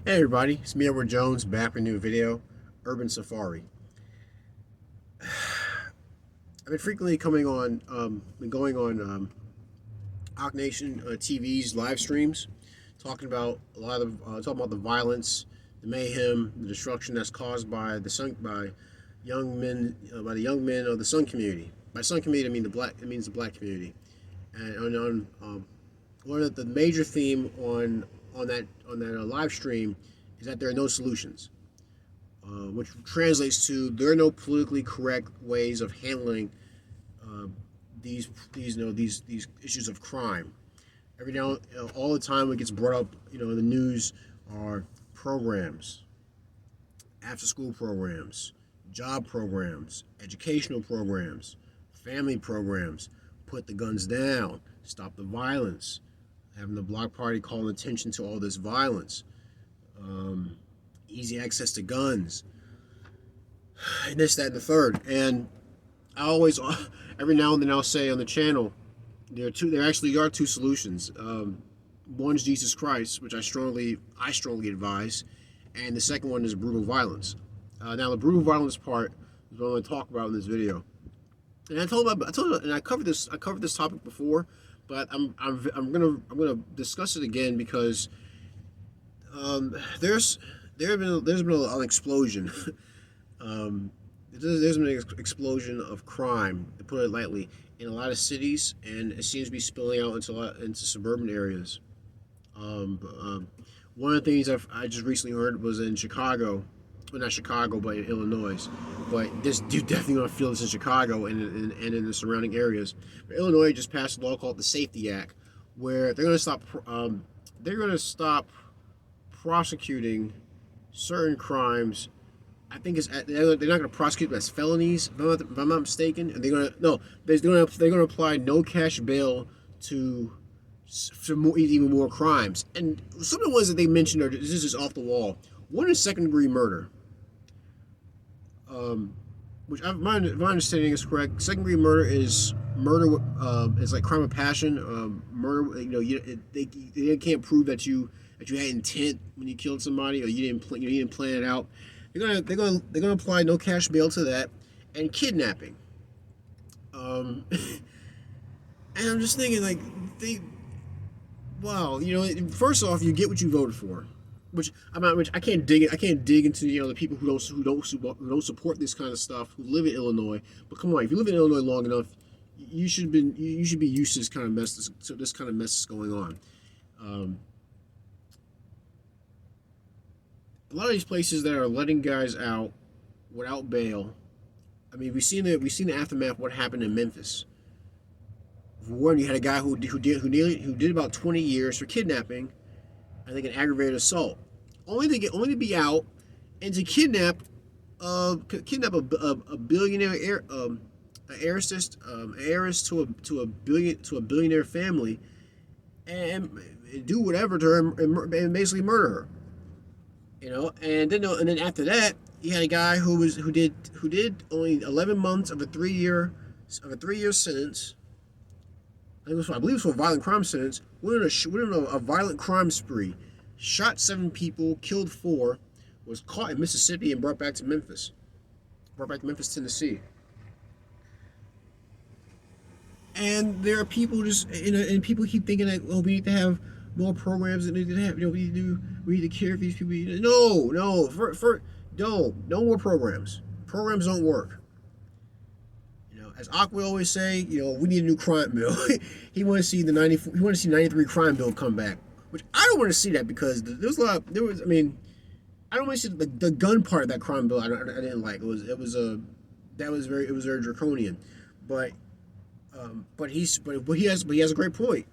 Hey everybody, it's me Edward Jones back with a new video, Urban Safari. I've been frequently been going on Hawk Nation TV's live streams, talking about talking about the violence, the mayhem, the destruction that's caused by by the young men of the Sun community. By Sun community, it means the black community. And one of the major theme on that live stream is that there are no solutions, which translates to there are no politically correct ways of handling uh, these issues of crime. Every now all the time it gets brought up in the news are programs, after school programs, job programs, educational programs, family programs. Put the guns down, stop the violence, having the Block Party calling attention to all this violence, um, easy access to guns, and this, that, and the third. And I always, every now and then, I'll say on the channel, there actually are two solutions. One's Jesus Christ, which I strongly advise, and the second one is brutal violence. Now, the brutal violence part is what I'm going to talk about in this video. And I covered this topic before, but I'm gonna discuss it again because um, there's there's been an explosion. um, there's been an explosion of crime, to put it lightly, in a lot of cities, and it seems to be spilling out into suburban areas. One of the things I just recently heard was in Chicago, well, not Chicago, but in Illinois. But this you definitely gonna feel this in Chicago and in the surrounding areas. But Illinois just passed a law called the Safety Act, where they're gonna stop prosecuting certain crimes. I think they're not going to prosecute them as felonies, if I'm not mistaken. And they're going to apply no cash bail to even more crimes. And some of the ones that they mentioned are this is just off the wall. One is second degree murder, which my understanding is correct. Second degree murder is murder. It's like crime of passion. Murder. They can't prove that you had intent when you killed somebody, or you didn't plan it out. They're gonna apply no cash bail to that, and kidnapping. And I'm just thinking, like, wow, first off, you get what you voted for, which I can't dig into the people who don't support this kind of stuff, who live in Illinois. But come on, if you live in Illinois long enough, you should be used to this kind of mess. This kind of mess is going on. Um, a lot of these places that are letting guys out without bail. I mean, we've seen the aftermath of what happened in Memphis. For one, you had a guy who did about 20 years for kidnapping, I think an aggravated assault, only to be out and to kidnap a billionaire heiress to a billionaire family, and do whatever to her, and basically murder her. And then after that, you had a guy who did only 11 months of a 3-year sentence. I believe it was for a violent crime sentence. Went on a violent crime spree, shot 7 people, killed 4, was caught in Mississippi and brought back to Memphis, Tennessee. And there are people and people keep thinking that, oh, we need to have more programs that need to have, we need to care for these people. No, no more programs. Programs don't work. As Aqua always say, we need a new crime bill. He want to see he want to see 93 crime bill come back, which I don't want to see that, because I mean, I don't want to see the gun part of that crime bill. I didn't like. It was very draconian, but he has a great point.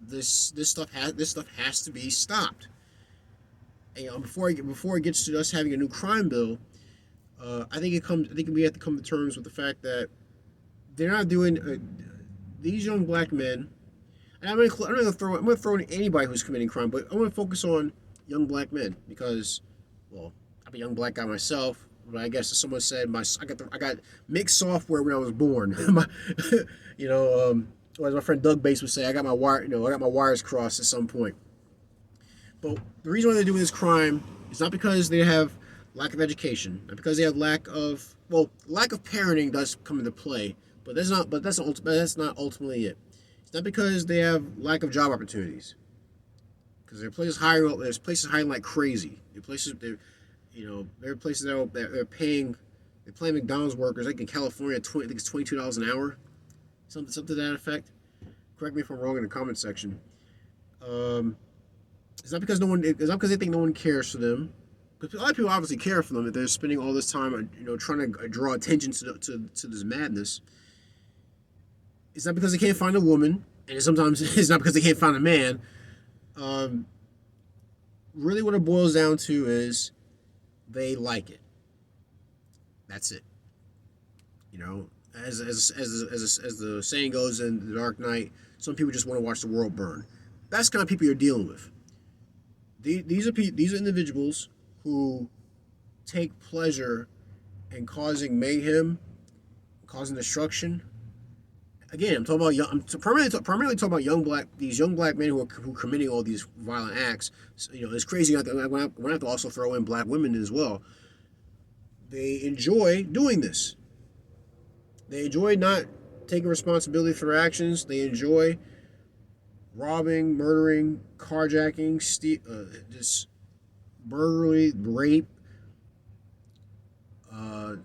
This stuff has to be stopped. And, before it gets to us having a new crime bill, I think we have to come to terms with the fact that they're not doing these young black men. And I'm going to throw in anybody who's committing crime, but I want to focus on young black men because, well, I'm a young black guy myself. But I guess as someone said, I got mixed software when I was born. As my friend Doug Bates would say, I got my wires crossed at some point. But the reason why they're doing this crime is not because they have lack of education, not because they have lack of parenting does come into play, but that's not ultimately it. It's not because they have lack of job opportunities, because there's places hiring like crazy. There are places that they're paying. They're paying McDonald's workers like in California, I think it's $22 an hour, something to that effect. Correct me if I'm wrong in the comment section. Um, It's not because they think no one cares for them. Because a lot of people obviously care for them. If they're spending all this time, trying to draw attention to this madness. It's not because they can't find a woman, and sometimes it's not because they can't find a man. Um, really, what it boils down to is they like it. That's it. You know, as the saying goes in The Dark Knight, some people just want to watch the world burn. That's the kind of people you're dealing with. These are individuals who take pleasure in causing mayhem, causing destruction. Again, I'm talking about primarily talking about these young black men who are committing all these violent acts. So, it's crazy. I'm going to have to also throw in black women as well. They enjoy doing this. They enjoy not taking responsibility for their actions. They enjoy robbing, murdering, carjacking, just burglary, rape,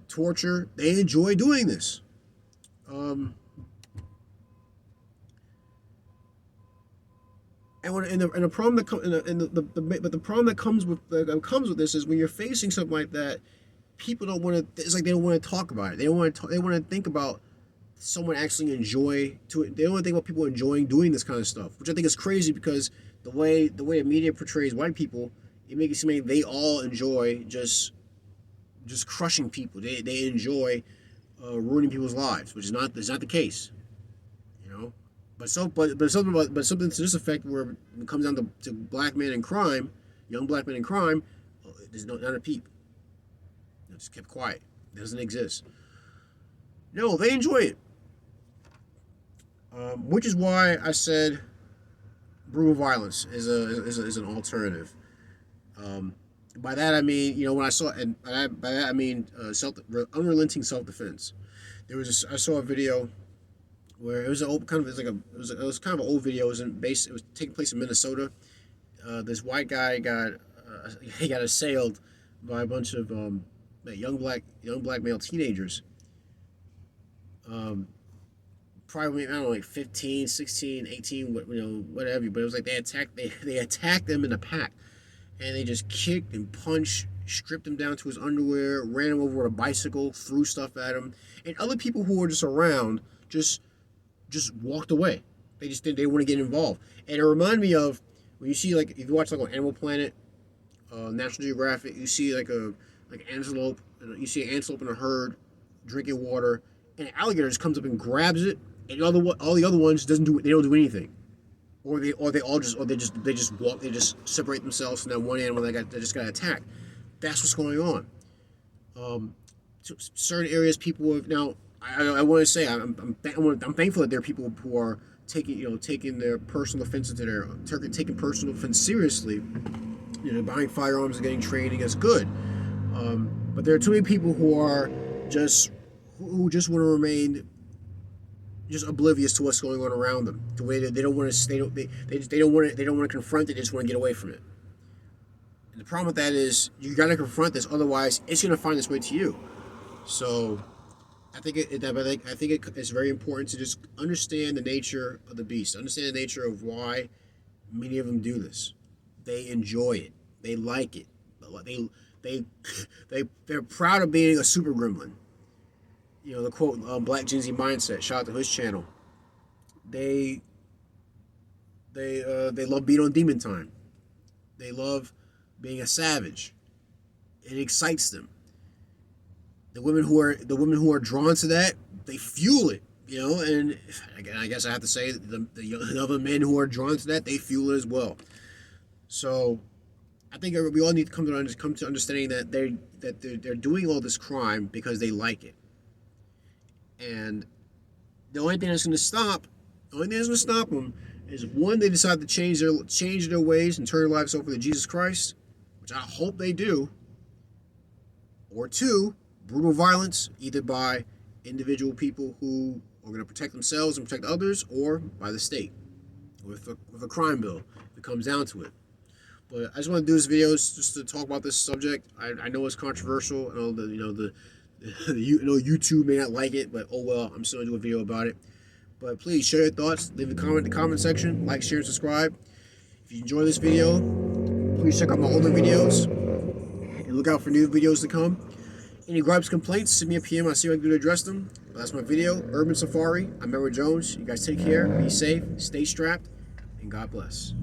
torture. They enjoy doing this. And the problem that but the problem that comes with this is when you're facing something like that, people don't want to. It's like they don't want to talk about it. They don't want to. They want to think about someone actually enjoy to it. They don't want to think about people enjoying doing this kind of stuff, which I think is crazy because the way the media portrays white people, it makes it seem like they all enjoy just crushing people. They enjoy ruining people's lives, which is not the case. You know, but something to this effect where it comes down to black men in crime, young black men in crime, there's not a peep. It's kept quiet. It doesn't exist. No, they enjoy it. Which is why I said brutal violence is an alternative. By that I mean, when I saw, and by that I mean unrelenting self defense. I saw a video where it was it was kind of an old video. It was taking place in Minnesota. This white guy he got assailed by a bunch of young black male teenagers. Probably, I don't know, like 15, 16, 18, whatever. But it was like they attacked them in a pack, and they just kicked and punched, stripped him down to his underwear, ran him over with a bicycle, threw stuff at him, and other people who were just around just walked away. They didn't want to get involved. And it reminded me of when you see, like, if you watch like on Animal Planet, National Geographic, you see antelope, you see an antelope in a herd drinking water, and an alligator just comes up and grabs it, and all the other ones they don't do anything, or they just separate themselves from that one animal that just got attacked. That's what's going on. Certain areas people have now. I want to say I'm thankful that there are people who are taking their personal defense taking personal defense seriously. Buying firearms and getting training is good. But there are too many people who just want to remain just oblivious to what's going on around them. The way that they don't want to they don't want to confront it. They just want to get away from it. And the problem with that is you got to confront this, otherwise it's going to find its way to you. So I think it's very important to just understand the nature of the beast, understand the nature of why many of them do this. They enjoy it. They like it. They're proud of being a super gremlin. The quote, Black Gen Z Mindset. Shout out to his channel. They love being on demon time. They love being a savage. It excites them. The women who are drawn to that, they fuel it. And again, I guess I have to say the other men who are drawn to that, they fuel it as well. So I think we all need to come to understanding that they're doing all this crime because they like it. And the only thing that's going to stop them is one, they decide to change their ways and turn their lives over to Jesus Christ, which I hope they do, or two, brutal violence, either by individual people who are going to protect themselves and protect others, or by the state with a crime bill if it comes down to it. But I just want to do this video just to talk about this subject. I know it's controversial. I know YouTube may not like it, but oh well, I'm still going to do a video about it. But please share your thoughts. Leave a comment in the comment section. Like, share, and subscribe. If you enjoy this video, please check out my older videos and look out for new videos to come. Any gripes, complaints, send me a PM. I'll see what I can do to address them. But that's my video. Urban Safari. I'm Edward Jones. You guys take care. Be safe. Stay strapped. And God bless.